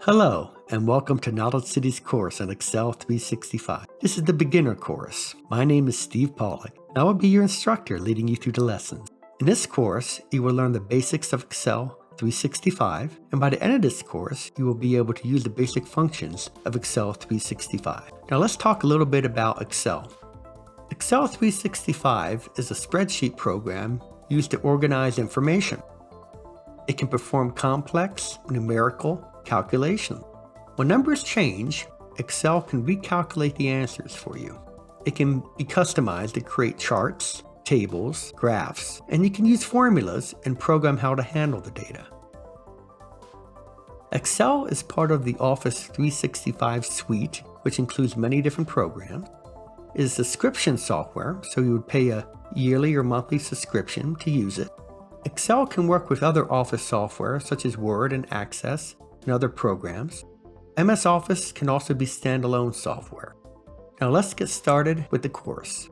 Hello, and welcome to KnowledgeCity's course on Excel 365. This is the beginner course. My name is Steve Pollock, and I will be your instructor leading you through the lessons. In this course, you will learn the basics of Excel 365, and by the end of this course, you will be able to use the basic functions of Excel 365. Now let's talk a little bit about Excel. Excel 365 is a spreadsheet program used to organize information. It can perform complex numerical calculations. When numbers change, Excel can recalculate the answers for you. It can be customized to create charts, tables, graphs, and you can use formulas and program how to handle the data. Excel is part of the Office 365 suite, which includes many different programs. It is subscription software, so you would pay a yearly or monthly subscription to use it. Excel can work with other Office software such as Word and Access and other programs. MS Office can also be standalone software. Now let's get started with the course.